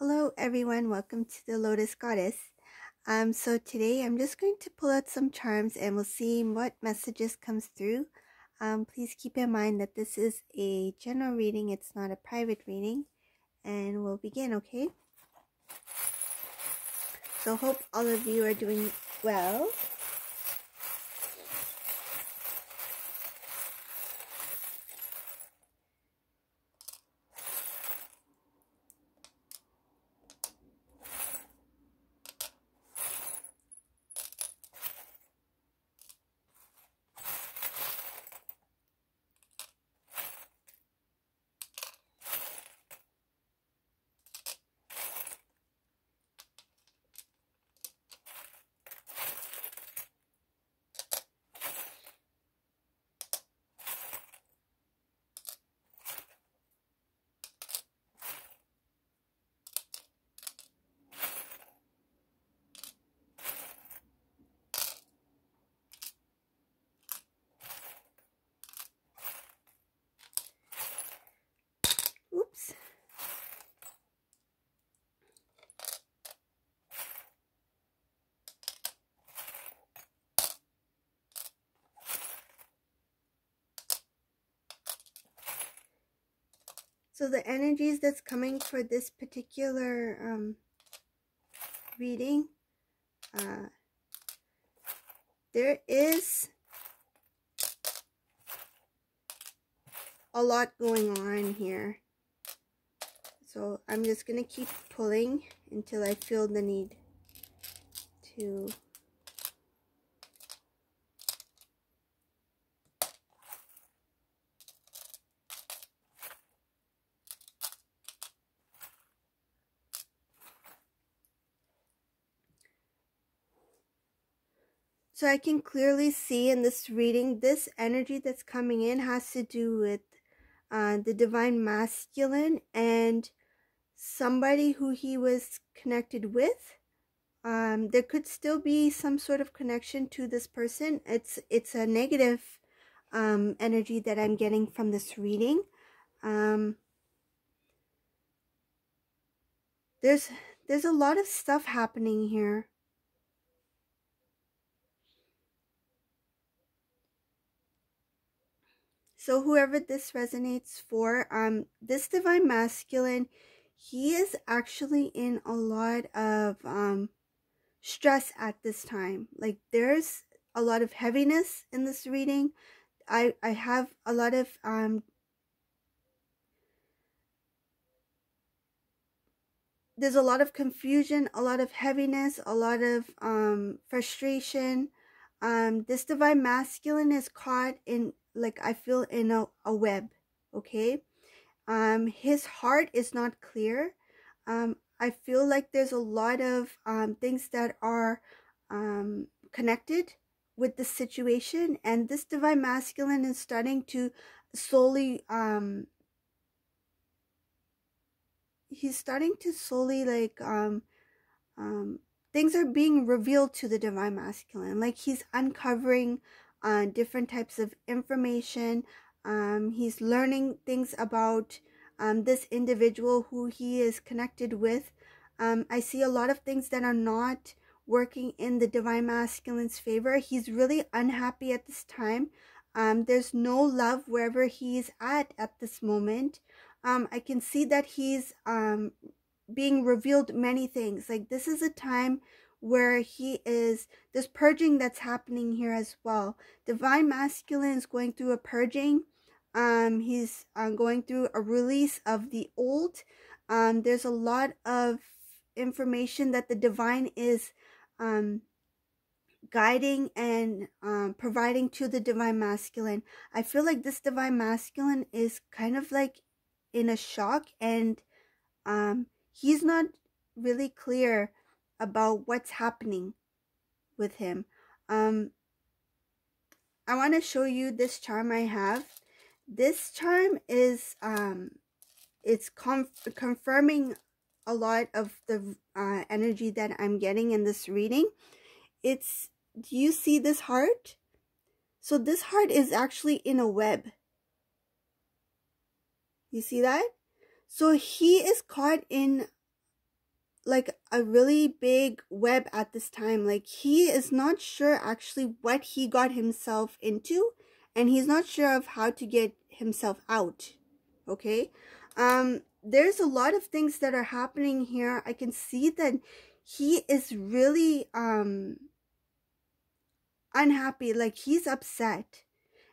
Hello everyone, welcome to the Lotus Goddess. So today I'm just going to pull out some charms and we'll see what messages comes through. Please keep in mind that this is a general reading, it's not a private reading. And we'll begin, okay? So hope all of you are doing well. Oops. So the energies that's coming for this particular reading, there is a lot going on here. So I'm just going to keep pulling until I feel the need to. So I can clearly see in this reading, this energy that's coming in has to do with the divine masculine and somebody who he was connected with. There could still be some sort of connection to this person. It's a negative energy that I'm getting from this reading. There's a lot of stuff happening here. So whoever this resonates for, this divine masculine, he is actually in a lot of stress at this time. Like there's a lot of heaviness in this reading. I have a lot of there's a lot of confusion, a lot of heaviness, a lot of frustration. This divine masculine is caught in, like, I feel in a web, okay? His heart is not clear. I feel like there's a lot of things that are connected with the situation, and this divine masculine is starting to slowly he's starting to slowly, like, things are being revealed to the divine masculine. Like he's uncovering different types of information. He's learning things about this individual who he is connected with. I see a lot of things that are not working in the divine masculine's favor. He's really unhappy at this time. There's no love wherever he's at this moment. I can see that he's being revealed many things. Like this is a time where there's purging that's happening here as well. Divine masculine is going through a purging. He's going through a release of the old. There's a lot of information that the divine is guiding and providing to the divine masculine. I feel like this divine masculine is kind of like in a shock, and he's not really clear about what's happening with him. I want to show you this charm I have. This charm is it's confirming a lot of the energy that I'm getting in this reading. Do you see this heart? So this heart is actually in a web. You see that? So he is caught in like a really big web at this time. Like he is not sure actually what he got himself into, and he's not sure of how to get himself out. Okay. There's a lot of things that are happening here. I can see that he is really unhappy, like he's upset.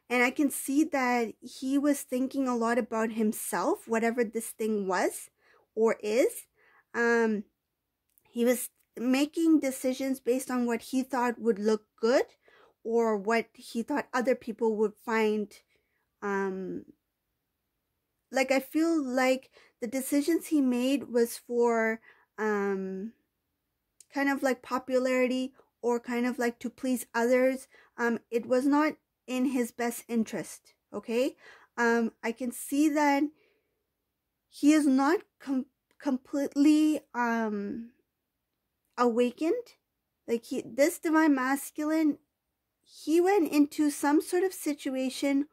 And I can see that he was thinking a lot about himself, whatever this thing was or is. He was making decisions based on what he thought would look good, or what he thought other people would find. Like I feel like the decisions he made was for kind of like popularity, or kind of like to please others. It was not in his best interest. Okay. I can see that he is not completely awakened. Like this divine masculine, he went into some sort of situation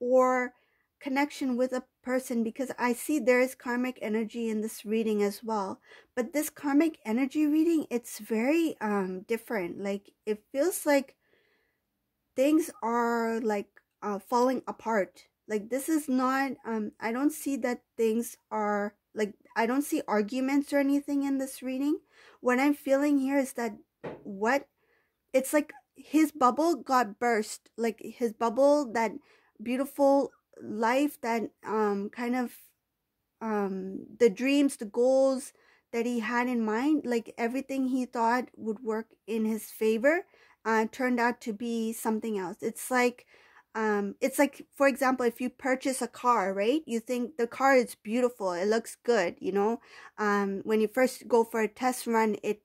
or connection with a person, because I see there is karmic energy in this reading as well. But this karmic energy reading, it's very different. Like it feels like things are like falling apart. Like this is not I don't see that things are like, I don't see arguments or anything in this reading. What I'm feeling here is that it's like his bubble got burst. Like his bubble, that beautiful life, that kind of the dreams, the goals that he had in mind, like everything he thought would work in his favor, turned out to be something else. It's like, for example, if you purchase a car, right? You think the car is beautiful, it looks good, you know. When you first go for a test run, it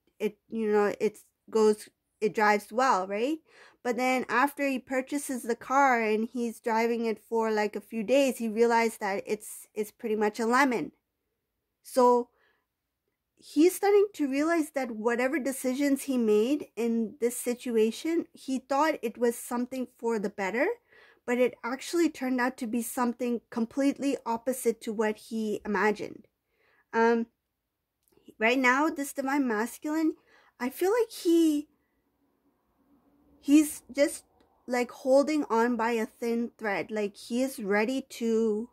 drives well, right? But then after he purchases the car and he's driving it for like a few days, he realized that it's pretty much a lemon. So he's starting to realize that whatever decisions he made in this situation, he thought it was something for the better, but it actually turned out to be something completely opposite to what he imagined. Right now, this divine masculine, I feel like he's just like holding on by a thin thread. Like he is ready to,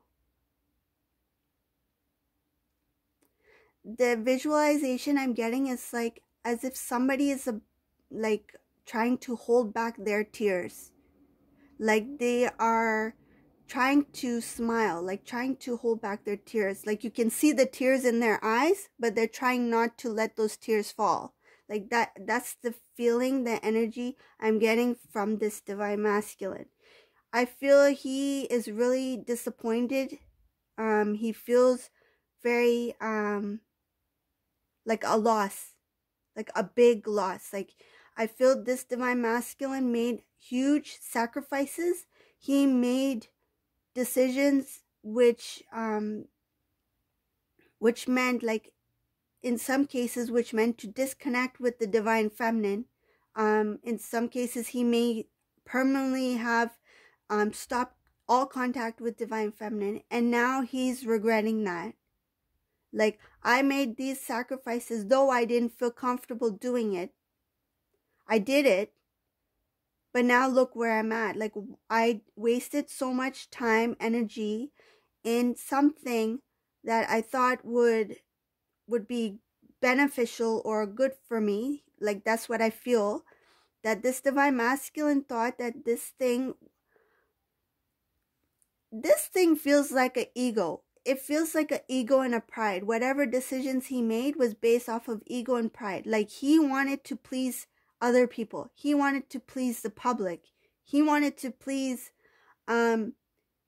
the visualization I'm getting is like as if somebody is like trying to hold back their tears. Like they are trying to smile, like trying to hold back their tears. Like you can see the tears in their eyes, but they're trying not to let those tears fall. Like that's the feeling, the energy I'm getting from this divine masculine. I feel he is really disappointed. He feels very like a loss, like a big loss. Like I feel this divine masculine made huge sacrifices. He made decisions which meant, like in some cases, which meant to disconnect with the divine feminine. In some cases, he may permanently have stopped all contact with divine feminine, and now he's regretting that. Like, I made these sacrifices, though I didn't feel comfortable doing it. I did it, but now look where I'm at. Like, I wasted so much time, energy in something that I thought would be beneficial or good for me. Like, that's what I feel. That this divine masculine thought that this thing feels like an ego. It feels like an ego and a pride. Whatever decisions he made was based off of ego and pride. Like he wanted to please other people. He wanted to please the public. He wanted to please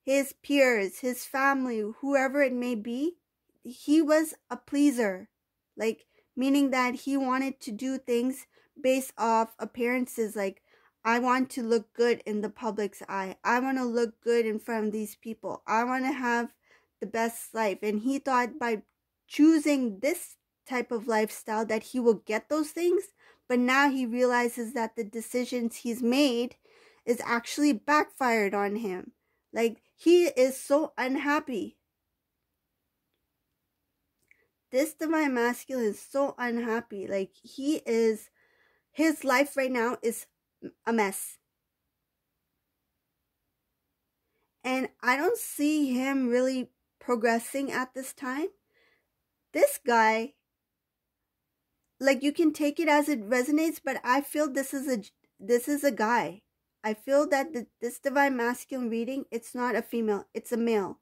his peers, his family, whoever it may be. He was a pleaser. Like, meaning that he wanted to do things based off appearances. Like, I want to look good in the public's eye. I want to look good in front of these people. I want to have the best life. And he thought by choosing this type of lifestyle that he will get those things. But now he realizes that the decisions he's made is actually backfired on him. Like, he is so unhappy. this divine masculine is so unhappy. Like, his life right now is a mess. And I don't see him really progressing at this time. This guy, like, you can take it as it resonates, but I feel this is a guy. I feel that this divine masculine reading, it's not a female, it's a male.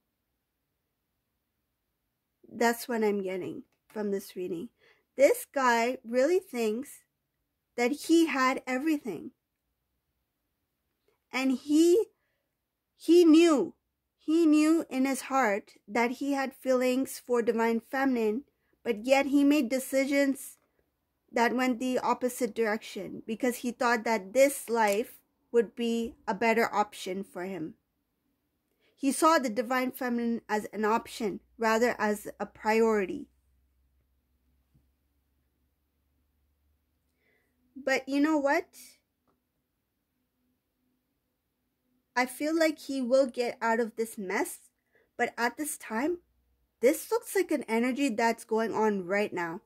That's what I'm getting from this reading. This guy really thinks that he had everything. And he knew in his heart that he had feelings for divine feminine, but yet he made decisions that went the opposite direction because he thought that this life would be a better option for him. He saw the divine feminine as an option rather as a priority. But you know what? I feel like he will get out of this mess, but at this time, this looks like an energy that's going on right now.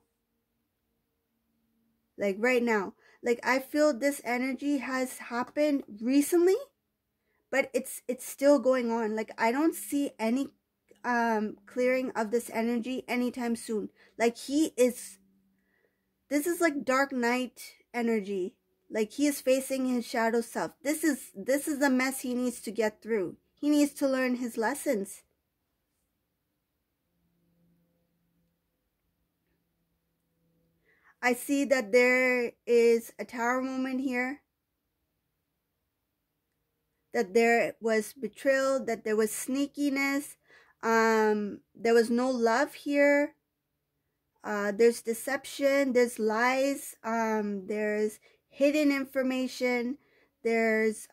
Like right now. Like I feel this energy has happened recently, but it's still going on. Like I don't see any clearing of this energy anytime soon. Like this is like dark night energy. Like he is facing his shadow self. This is the mess he needs to get through. He needs to learn his lessons. I see that there is a tower moment here. That there was betrayal, that there was sneakiness. There was no love here. There's deception, there's lies, there's hidden information, there's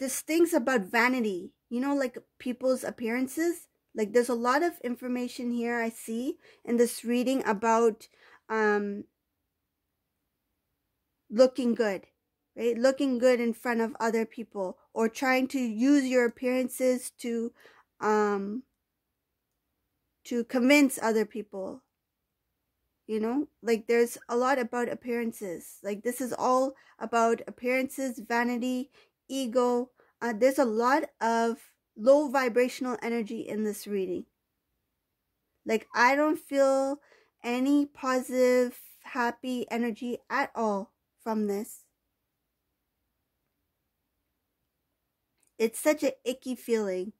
things about vanity, you know, like people's appearances. Like there's a lot of information here I see in this reading about looking good, right? Looking good in front of other people, or trying to use your appearances to convince other people. You know, like there's a lot about appearances. Like this is all about appearances, vanity, ego. There's a lot of low vibrational energy in this reading. Like I don't feel any positive, happy energy at all from this. It's such an icky feeling.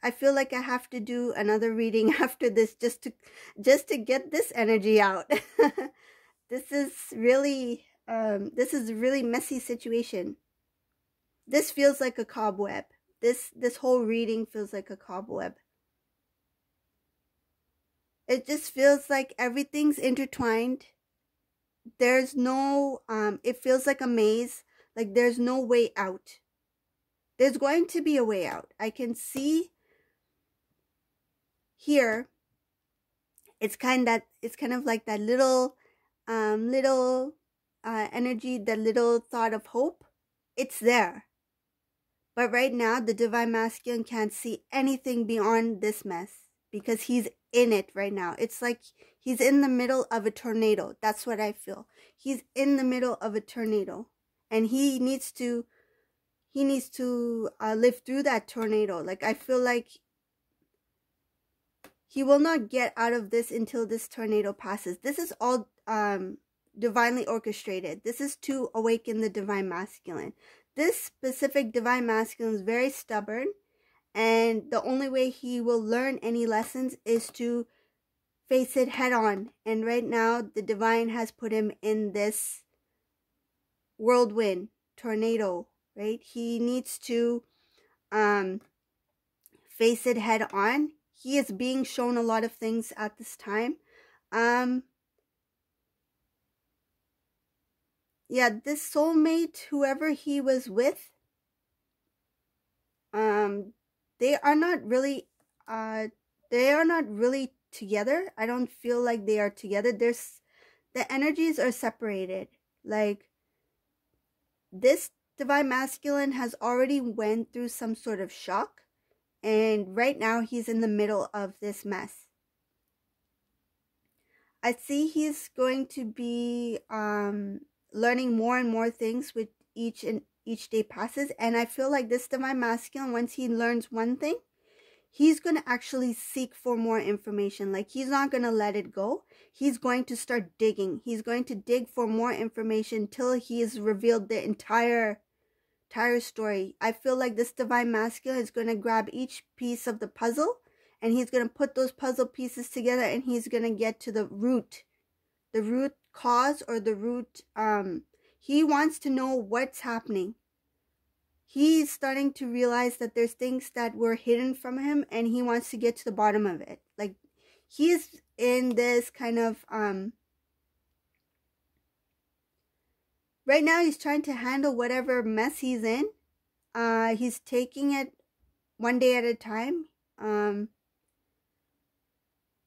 I feel like I have to do another reading after this just to get this energy out. This is really a really messy situation. This feels like a cobweb. This whole reading feels like a cobweb. It just feels like everything's intertwined. There's no it feels like a maze, like there's no way out. There's going to be a way out. I can see here, it's kind of like that little energy, that little thought of hope. It's there, but right now the divine masculine can't see anything beyond this mess because he's in it right now. It's like he's in the middle of a tornado. That's what I feel. He's in the middle of a tornado, and he needs to live through that tornado. Like I feel like he will not get out of this until this tornado passes. This is all divinely orchestrated. This is to awaken the divine masculine. This specific divine masculine is very stubborn, and the only way he will learn any lessons is to face it head on. And right now, the divine has put him in this whirlwind, tornado, right? He needs to face it head on. He is being shown a lot of things at this time. Yeah, this soulmate, whoever he was with, they are not really together. I don't feel like they are together. The energies are separated. Like this divine masculine has already went through some sort of shock, And right now he's in the middle of this mess. I see he's going to be learning more and more things with each day passes. And I feel like this divine masculine, once he learns one thing, he's going to actually seek for more information. Like, he's not going to let it go. He's going to start digging. He's going to dig for more information till he has revealed the entire story. I feel like this divine masculine is going to grab each piece of the puzzle, and he's going to put those puzzle pieces together, and he's going to get to the root cause, or the root. He wants to know what's happening. He's starting to realize that there's things that were hidden from him, and he wants to get to the bottom of it. Like, he's in this kind of right now he's trying to handle whatever mess he's in. He's taking it one day at a time. And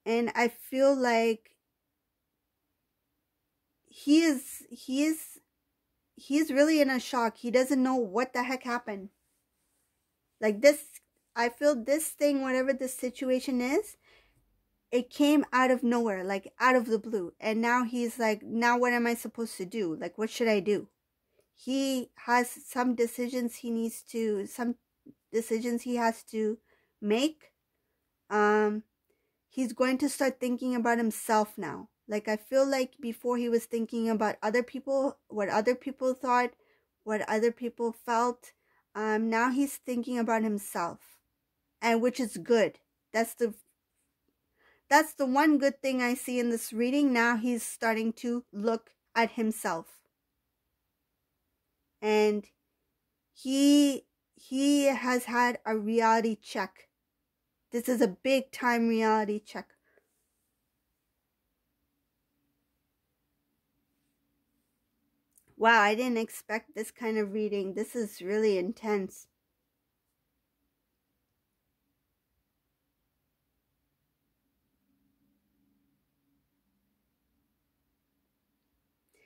I feel like he's really in a shock. He doesn't know what the heck happened. Like, this, I feel this thing, whatever this situation is, it came out of nowhere, like out of the blue. And now he's like, now what am I supposed to do? Like, what should I do? He has some decisions he has to make. He's going to start thinking about himself now. Like, I feel like before he was thinking about other people, what other people thought, what other people felt. Now he's thinking about himself, and which is good. That's the one good thing I see in this reading. Now he's starting to look at himself. And he has had a reality check. This is a big time reality check. Wow, I didn't expect this kind of reading. This is really intense.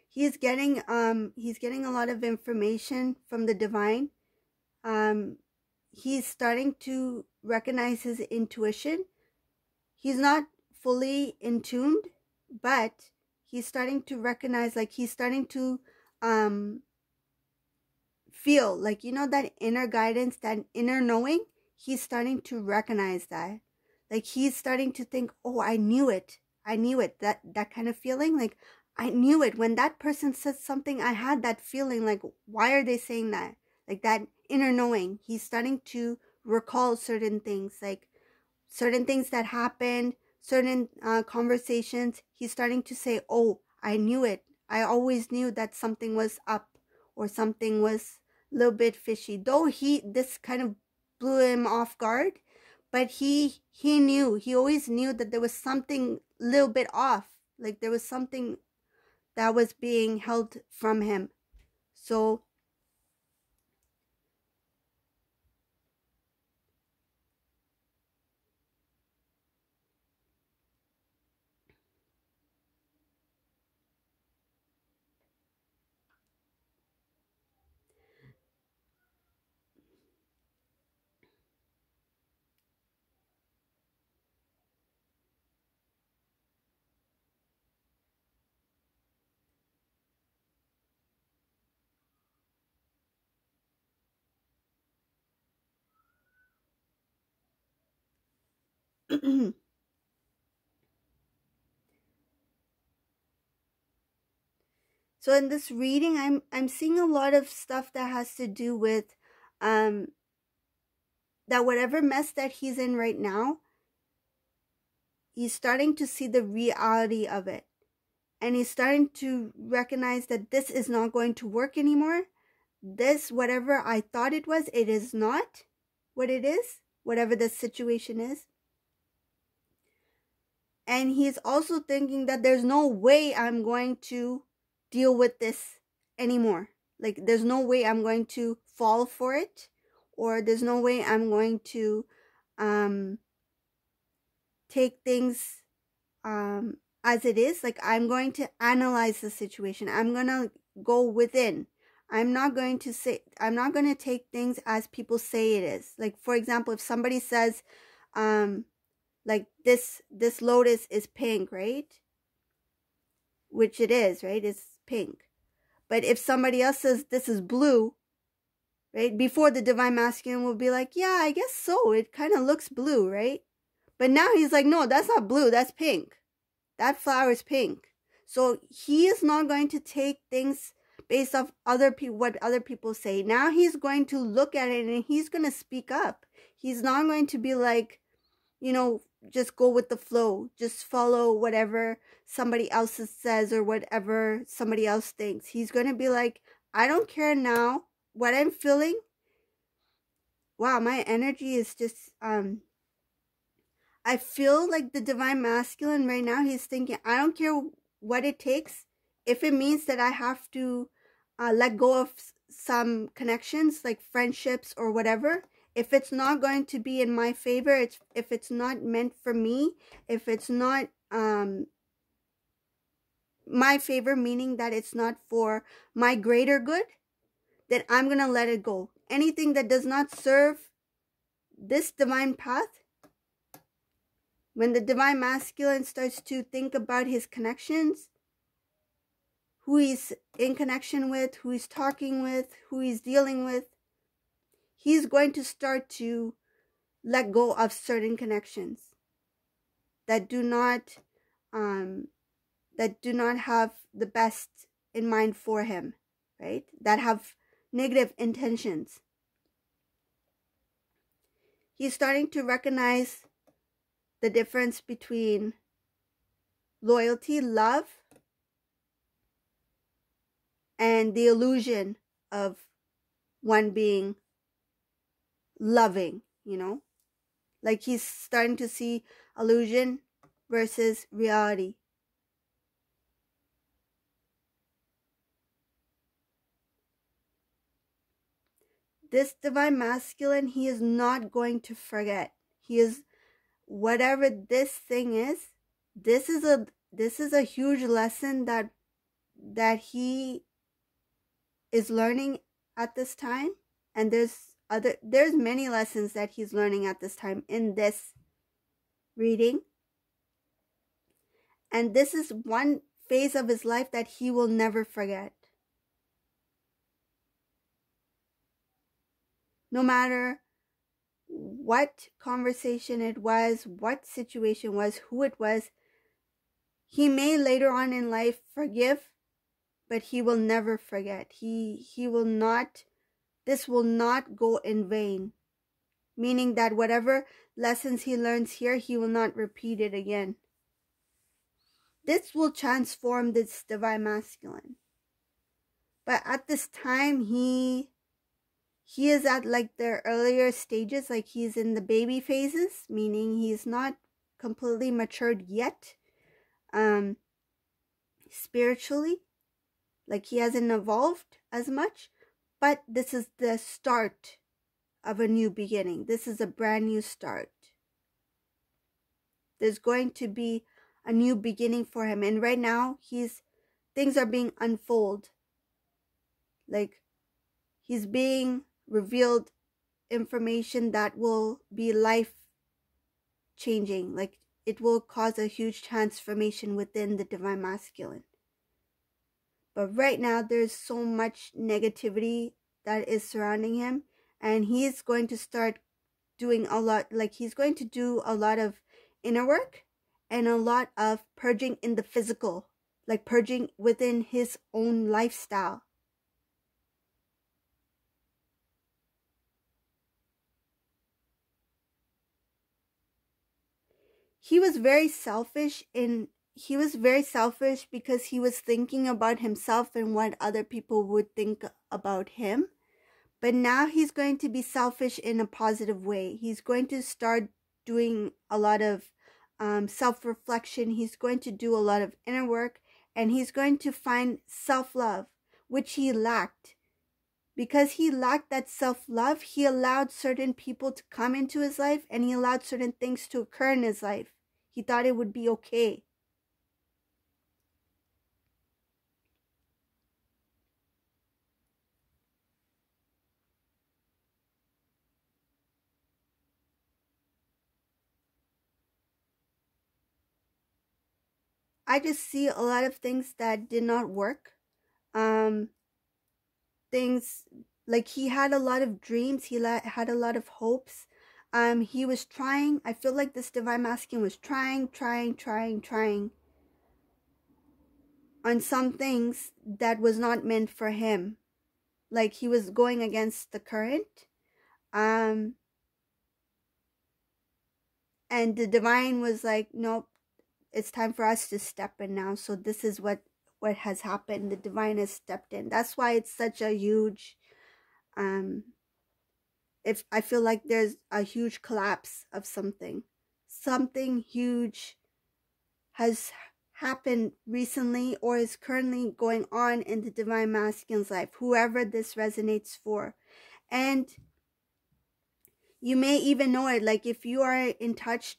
He's getting a lot of information from the divine. He's starting to recognize his intuition. He's not fully in tuned, but he's starting to recognize, like, he's starting to feel, like, you know, that inner guidance, that inner knowing. He's starting to recognize that. Like, he's starting to think, oh, I knew it. That kind of feeling. Like, I knew it. When that person said something, I had that feeling. Like, why are they saying that? Like, that inner knowing. He's starting to recall certain things, like certain things that happened, certain conversations. He's starting to say, oh, I knew it. I always knew that something was up, or something was a little bit fishy. Though this kind of blew him off guard, but he knew. He always knew that there was something a little bit off. Like, there was something that was being held from him. So so in this reading, I'm seeing a lot of stuff that has to do with that whatever mess that he's in right now, he's starting to see the reality of it. And he's starting to recognize that this is not going to work anymore. This, whatever I thought it was, it is not what it is, whatever the situation is. And he's also thinking that there's no way I'm going to deal with this anymore. Like, there's no way I'm going to fall for it, or there's no way I'm going to take things as it is. Like, I'm going to analyze the situation. I'm going to go within. I'm not going to take things as people say it is. Like, for example, if somebody says, like this lotus is pink, right? Which it is, right? It's pink. But if somebody else says this is blue, right? Before, the divine masculine will be like, yeah, I guess so. It kind of looks blue, right? But now he's like, no, that's not blue. That's pink. That flower is pink. So he is not going to take things based off what other people say. Now he's going to look at it and he's going to speak up. He's not going to be like, just go with the flow. Just follow whatever somebody else says or whatever somebody else thinks. He's going to be like, I don't care now what I'm feeling. Wow, my energy is just, I feel like the divine masculine right now, he's thinking, I don't care what it takes. If it means that I have to let go of some connections, like friendships or whatever, if it's not going to be in my favor, if it's not meant for me, if it's not my favor, meaning that it's not for my greater good, then I'm going to let it go. Anything that does not serve this divine path, when the divine masculine starts to think about his connections, who he's in connection with, who he's talking with, who he's dealing with, he's going to start to let go of certain connections that do not have the best in mind for him, right? That have negative intentions. He's starting to recognize the difference between loyalty, love, and the illusion of one being loving, Like he's starting to see illusion versus reality. This divine masculine, he is not going to forget. He is, whatever this thing is, this is a huge lesson that he is learning at this time. And there's many lessons that he's learning at this time in this reading. And this is one phase of his life that he will never forget. No matter what conversation it was, what situation was, who it was, he may later on in life forgive, but he will never forget. He will not, this will not go in vain. Meaning that whatever lessons he learns here, he will not repeat it again. This will transform this divine masculine. But at this time, he is at like the earlier stages, like he's in the baby phases, meaning he's not completely matured yet, spiritually, like he hasn't evolved as much, but this is the start of a new beginning. This is a brand new start. There's going to be a new beginning for him, and right now things are being unfolded. Like he's being revealed information that will be life changing. Like it will cause a huge transformation within the divine masculine. But right now there's so much negativity that is surrounding him, and he's going to start doing a lot, like he's going to do a lot of inner work and a lot of purging in the physical, like purging within his own lifestyle. He was very selfish because he was thinking about himself and what other people would think about him. But now he's going to be selfish in a positive way. He's going to start doing a lot of self-reflection. He's going to do a lot of inner work, and he's going to find self-love, which he lacked. Because he lacked that self-love, he allowed certain people to come into his life, and he allowed certain things to occur in his life. He thought it would be okay. I just see a lot of things that did not work. Things like he had a lot of dreams, he had a lot of hopes. He was trying. I feel like this divine masculine was trying on some things that was not meant for him. Like he was going against the current. And the divine was like, nope, it's time for us to step in now. So this is what has happened. The divine has stepped in. That's why it's such a huge, if I feel like there's a huge collapse of something huge has happened recently or is currently going on in the divine masculine's life, whoever this resonates for. And you may even know it, like if you are in touch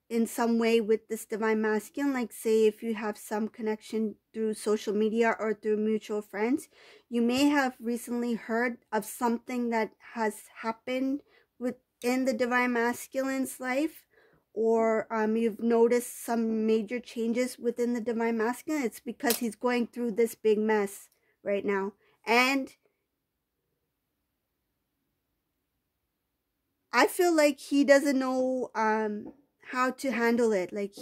in some way with this divine masculine, like say if you have some connection through social media or through mutual friends, you may have recently heard of something that has happened within the divine masculine's life, or you've noticed some major changes within the divine masculine. It's because he's going through this big mess right now, and I feel like he doesn't know how to handle it. Like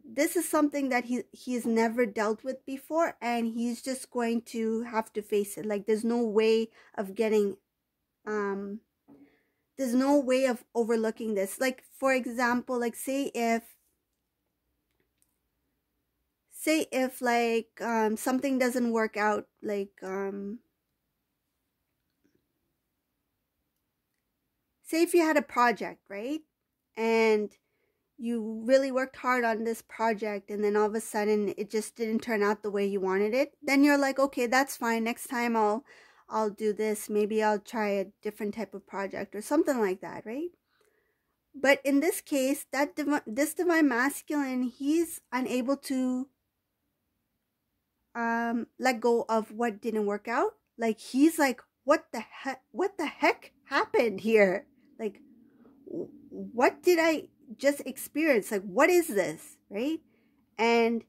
this is something that he's never dealt with before, and he's just going to have to face it. Like there's no way of getting there's no way of overlooking this. Like for example, like say if like something doesn't work out, like say if you had a project, right? And you really worked hard on this project, and then all of a sudden it just didn't turn out the way you wanted it. Then you're like, okay, that's fine. Next time I'll do this. Maybe I'll try a different type of project or something like that, right? But in this case, this divine masculine, he's unable to let go of what didn't work out. Like he's like, what the heck happened here? Like, what did I just experience? Like, what is this, right? And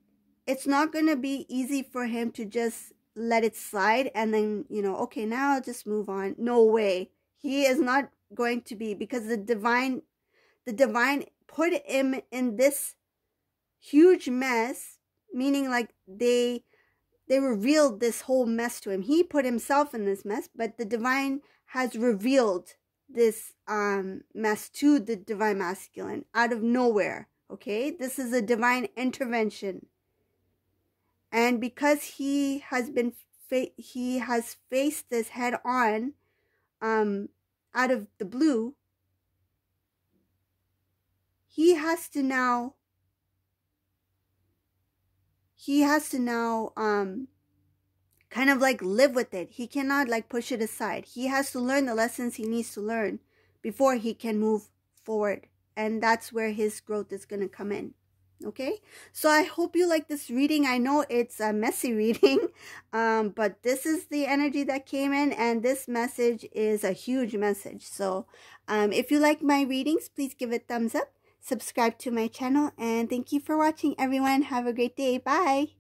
it's not going to be easy for him to just let it slide and then, you know, okay, now I'll just move on. No way. He is not going to be, because the divine put him in this huge mess, meaning like they revealed this whole mess to him. He put himself in this mess, but the divine has revealed this mess to the divine masculine out of nowhere. Okay, this is a divine intervention, and because he has faced this head on, out of the blue, he has to now kind of like live with it. He cannot like push it aside. He has to learn the lessons he needs to learn before he can move forward. And that's where his growth is going to come in. Okay, so I hope you like this reading. I know it's a messy reading, but this is the energy that came in, and this message is a huge message. So if you like my readings, please give it a thumbs up, subscribe to my channel, and thank you for watching, everyone. Have a great day. Bye.